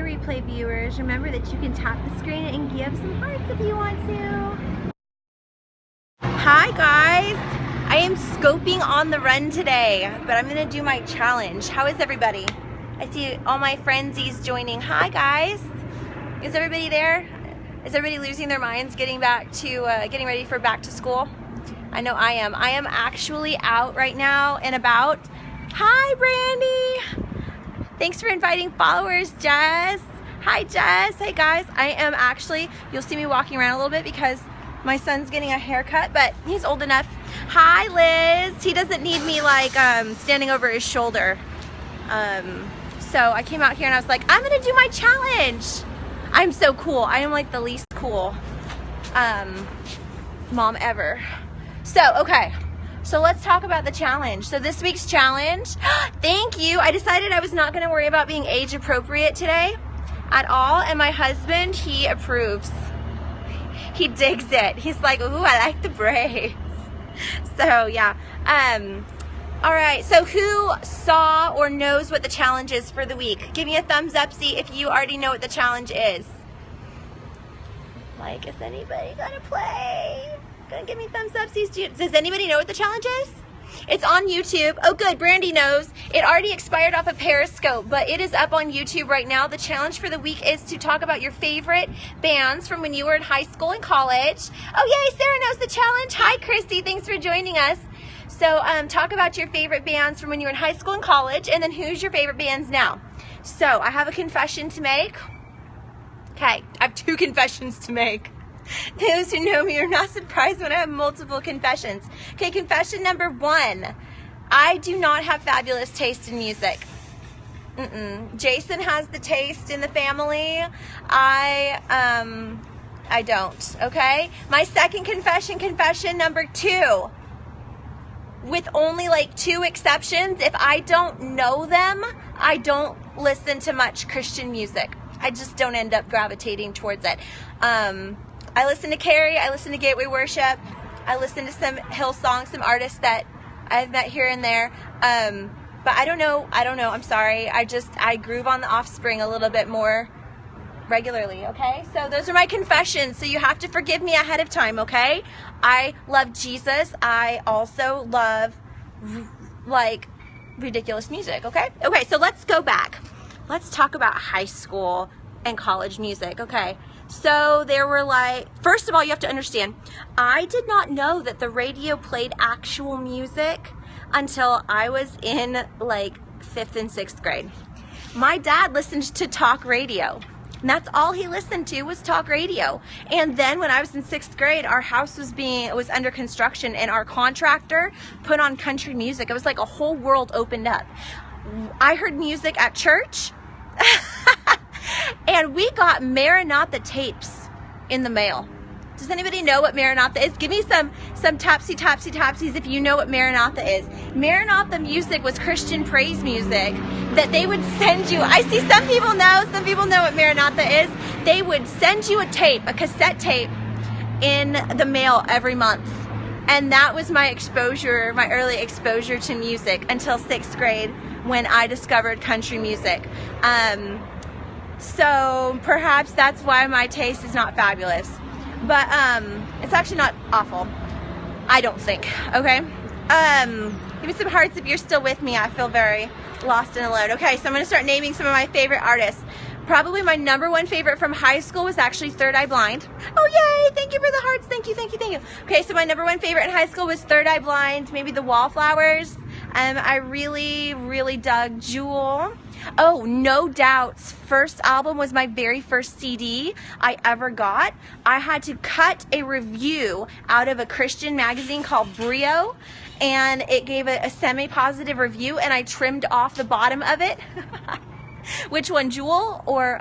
replay viewers, remember that you can tap the screen and give some hearts if you want to. Hi guys, I am scoping on the run today, but I'm gonna do my challenge. How is everybody? I see all my friendsies joining. Hi guys, is everybody there? Is everybody losing their minds getting ready for back to school? I know I am. I am actually out right now and about. Hi Brandy. Thanks for inviting followers, Jess. Hi, Jess. Hey, guys. I am actually, you'll see me walking around a little bit because my son's getting a haircut, but he's old enough. Hi, Liz. He doesn't need me, like, standing over his shoulder. So I came out here and I was like, I'm going to do my challenge. I'm so cool. I am, like, the least cool mom ever. So, okay. So let's talk about the challenge. So this week's challenge, thank you. I decided I was not gonna worry about being age appropriate today at all. And my husband, he approves. He digs it. He's like, ooh, I like the braids. So yeah. All right, so who saw or knows what the challenge is for the week? Give me a thumbs up, see if you already know what the challenge is. Like, is anybody gonna play? Gonna give me thumbs up. Does anybody know what the challenge is? It's on YouTube. Oh good, Brandy knows. It already expired off of Periscope, but it is up on YouTube right now. The challenge for the week is to talk about your favorite bands from when you were in high school and college. Oh yay, Sarah knows the challenge. Hi Christy, thanks for joining us. So talk about your favorite bands from when you were in high school and college, and then who's your favorite bands now. So I have a confession to make. Okay, I have two confessions to make. Those who know me are not surprised when I have multiple confessions. Okay, confession number one. I do not have fabulous taste in music. Jason has the taste in the family. I don't, okay? My second confession number two. With only like 2 exceptions, if I don't know them, I don't listen to much Christian music. I just don't end up gravitating towards it. I listen to Carrie, I listen to Gateway Worship, I listen to some Hillsong, some artists that I've met here and there, but I don't know, I'm sorry, I groove on the Offspring a little bit more regularly, okay? So those are my confessions, so you have to forgive me ahead of time, okay? I love Jesus, I also love, like, ridiculous music, okay? Okay, so let's go back. Let's talk about high school and college music, okay? So there were like, first of all, you have to understand, I did not know that the radio played actual music until I was in like 5th and 6th grade. My dad listened to talk radio, and that's all he listened to was talk radio. And then when I was in 6th grade, our house was under construction, and our contractor put on country music. It was like a whole world opened up. I heard music at church. And we got Maranatha tapes in the mail. Does anybody know what Maranatha is? Give me some tapsies if you know what Maranatha is. Maranatha music was Christian praise music that they would send you. I see some people know what Maranatha is. They would send you a cassette tape in the mail every month. And that was my exposure, my early exposure to music until 6th grade when I discovered country music. So perhaps that's why my taste is not fabulous, but it's actually not awful, I don't think. Okay, give me some hearts if you're still with me. I feel very lost and alone. Okay, so I'm gonna start naming some of my favorite artists. Probably my number one favorite from high school was actually Third Eye Blind. Oh yay, thank you for the hearts. Thank you. Okay, so my number one favorite in high school was Third Eye Blind, maybe the Wallflowers. I really dug Jewel. Oh, No Doubt's first album was my very first CD I ever got. I had to cut a review out of a Christian magazine called Brio, and it gave a semi-positive review, and I trimmed off the bottom of it. Which one, Jewel or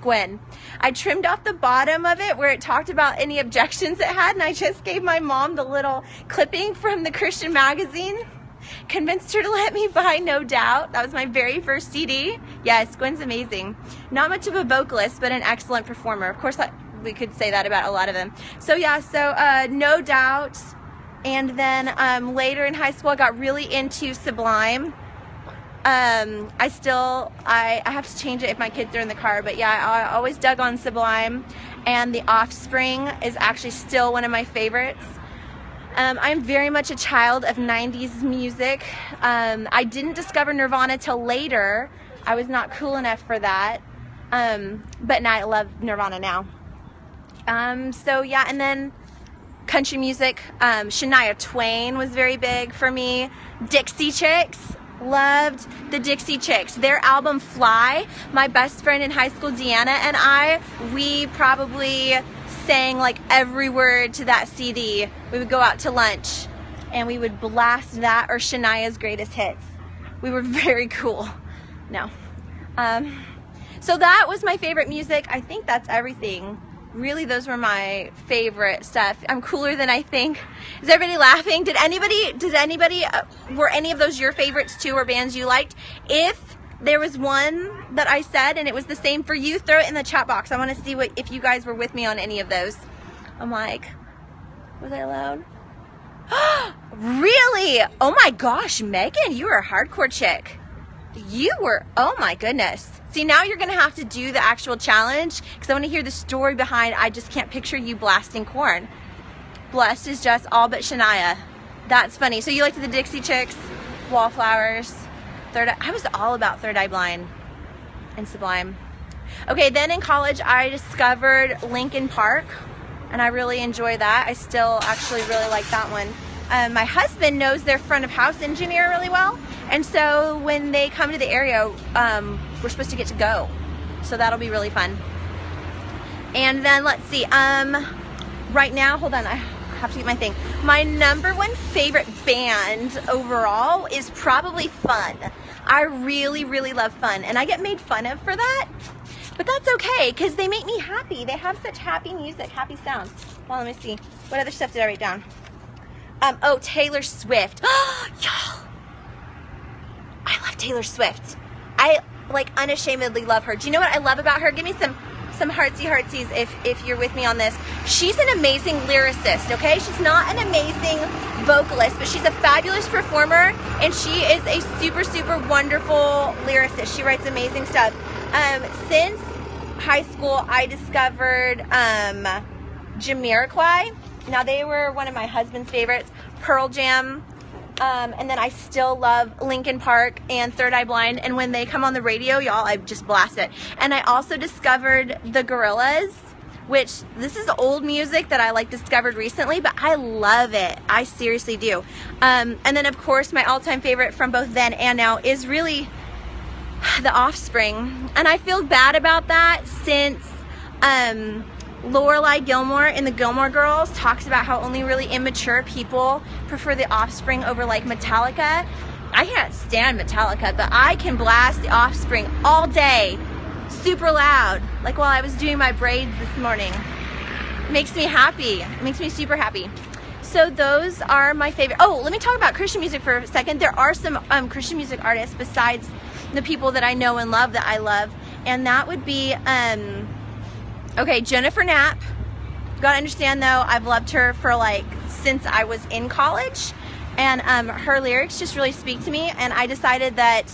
Gwen? I trimmed off the bottom of it where it talked about any objections it had, and I just gave my mom the little clipping from the Christian magazine. Convinced her to let me buy No Doubt. That was my very first CD. Yes, Gwen's amazing. Not much of a vocalist, but an excellent performer. Of course, we could say that about a lot of them. So yeah, No Doubt. And then later in high school, I got really into Sublime. I have to change it if my kids are in the car, but yeah, I always dug on Sublime, and The Offspring is actually still one of my favorites. I'm very much a child of 90s music. I didn't discover Nirvana till later. I was not cool enough for that. But now I love Nirvana now. So yeah, and then country music. Shania Twain was very big for me. Dixie Chicks. Loved the Dixie Chicks. Their album Fly, my best friend in high school, Deanna, and we probably sang like every word to that CD. We would go out to lunch and we would blast that or Shania's greatest hits. We were very cool. No. So that was my favorite music. I think that's everything. Really, those were my favorite stuff. I'm cooler than I think. Is everybody laughing? Did anybody, were any of those your favorites too, or bands you liked? If there was one that I said and it was the same for you, throw it in the chat box. I want to see if you guys were with me on any of those. I'm like, was I alone? Really? Oh my gosh, Megan, you were a hardcore chick. You were, oh my goodness. See, now you're going to have to do the actual challenge because I want to hear the story behind I just can't picture you blasting corn. Blessed is just all but Shania. That's funny. So you liked the Dixie Chicks, Wallflowers, I was all about Third Eye Blind and Sublime. Okay, then in college I discovered Linkin Park and I really enjoy that. I still actually really like that one. My husband knows their front of house engineer really well, and so when they come to the area, we're supposed to get to go. So that'll be really fun. And then let's see, right now, hold on, I have to get my thing. My number one favorite band overall is probably Fun. I really, really love Fun, and I get made fun of for that, but that's okay because they make me happy. They have such happy music, happy sounds. Well, let me see. What other stuff did I write down? Oh, Taylor Swift. Y'all, I love Taylor Swift. I like unashamedly love her. Do you know what I love about her? Give me some heartsies if you're with me on this. She's an amazing lyricist, okay? She's not an amazing vocalist, but she's a fabulous performer, and she is a super, super wonderful lyricist. She writes amazing stuff. Since high school, I discovered Jamiroquai. Now, they were one of my husband's favorites. Pearl Jam. And then I still love Linkin Park and Third Eye Blind. And when they come on the radio, y'all, I just blast it. And I also discovered the Gorillaz, which this is old music that I like discovered recently, but I love it. I seriously do. And then, of course, my all-time favorite from both then and now is really The Offspring. And I feel bad about that since Lorelai Gilmore in the Gilmore Girls talks about how only really immature people prefer The Offspring over like Metallica. I can't stand Metallica, but I can blast The Offspring all day, super loud, like while I was doing my braids this morning. It makes me happy. It makes me super happy. So those are my favorite. Oh, let me talk about Christian music for a second. There are some Christian music artists besides the people that I know and love that I love, and that would be okay, Jennifer Knapp. You gotta understand though, I've loved her for like since I was in college, and her lyrics just really speak to me, and I decided that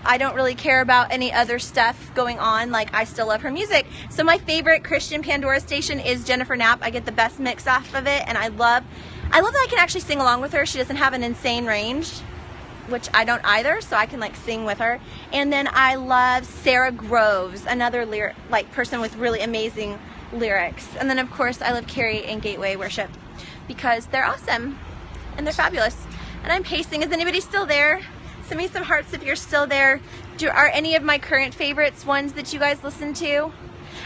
I don't really care about any other stuff going on. Like, I still love her music. So my favorite Christian Pandora station is Jennifer Knapp. I get the best mix off of it, and I love that I can actually sing along with her. She doesn't have an insane range, which I don't either, so I can like sing with her. And then I love Sarah Groves, another person with really amazing lyrics. And then of course I love Carrie and Gateway Worship because they're awesome and they're fabulous. And I'm pacing. Is anybody still there? Send me some hearts if you're still there. Are any of my current favorites ones that you guys listen to?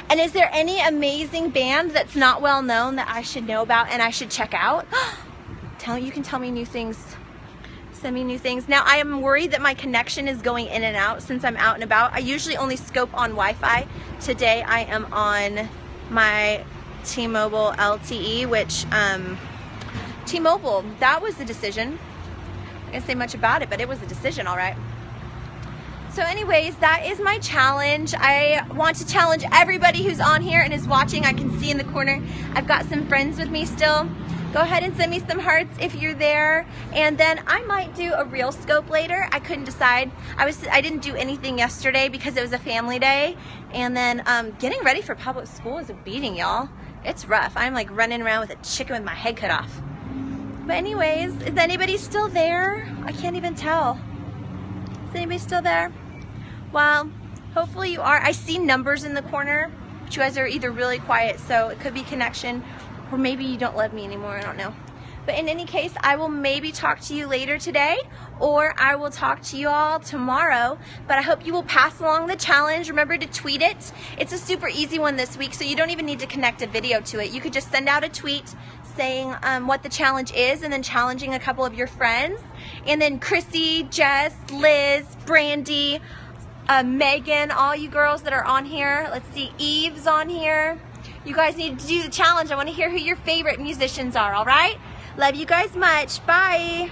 And is there any amazing band that's not well known that I should know about and I should check out? You can tell me new things. Send me new things. Now, I am worried that my connection is going in and out since I'm out and about. I usually only scope on Wi-Fi. Today I am on my T-Mobile LTE, which T-Mobile, that was the decision. I can't say much about it, but it was a decision, all right. So anyways, that is my challenge. I want to challenge everybody who's on here and is watching. I can see in the corner, I've got some friends with me still. Go ahead and send me some hearts if you're there. And then I might do a real scope later. I couldn't decide. I didn't do anything yesterday because it was a family day. And then getting ready for public school is a beating, y'all. It's rough. I'm like running around with a chicken with my head cut off. But anyways, is anybody still there? I can't even tell. Is anybody still there? Well, hopefully you are. I see numbers in the corner, but you guys are either really quiet, so it could be connection, or maybe you don't love me anymore, I don't know. But in any case, I will maybe talk to you later today, or I will talk to you all tomorrow. But I hope you will pass along the challenge. Remember to tweet it. It's a super easy one this week, so you don't even need to connect a video to it. You could just send out a tweet saying what the challenge is, and then challenging a couple of your friends. And then Chrissy, Jess, Liz, Brandy, Megan, all you girls that are on here. Let's see, Eve's on here. You guys need to do the challenge. I want to hear who your favorite musicians are, all right? Love you guys much. Bye.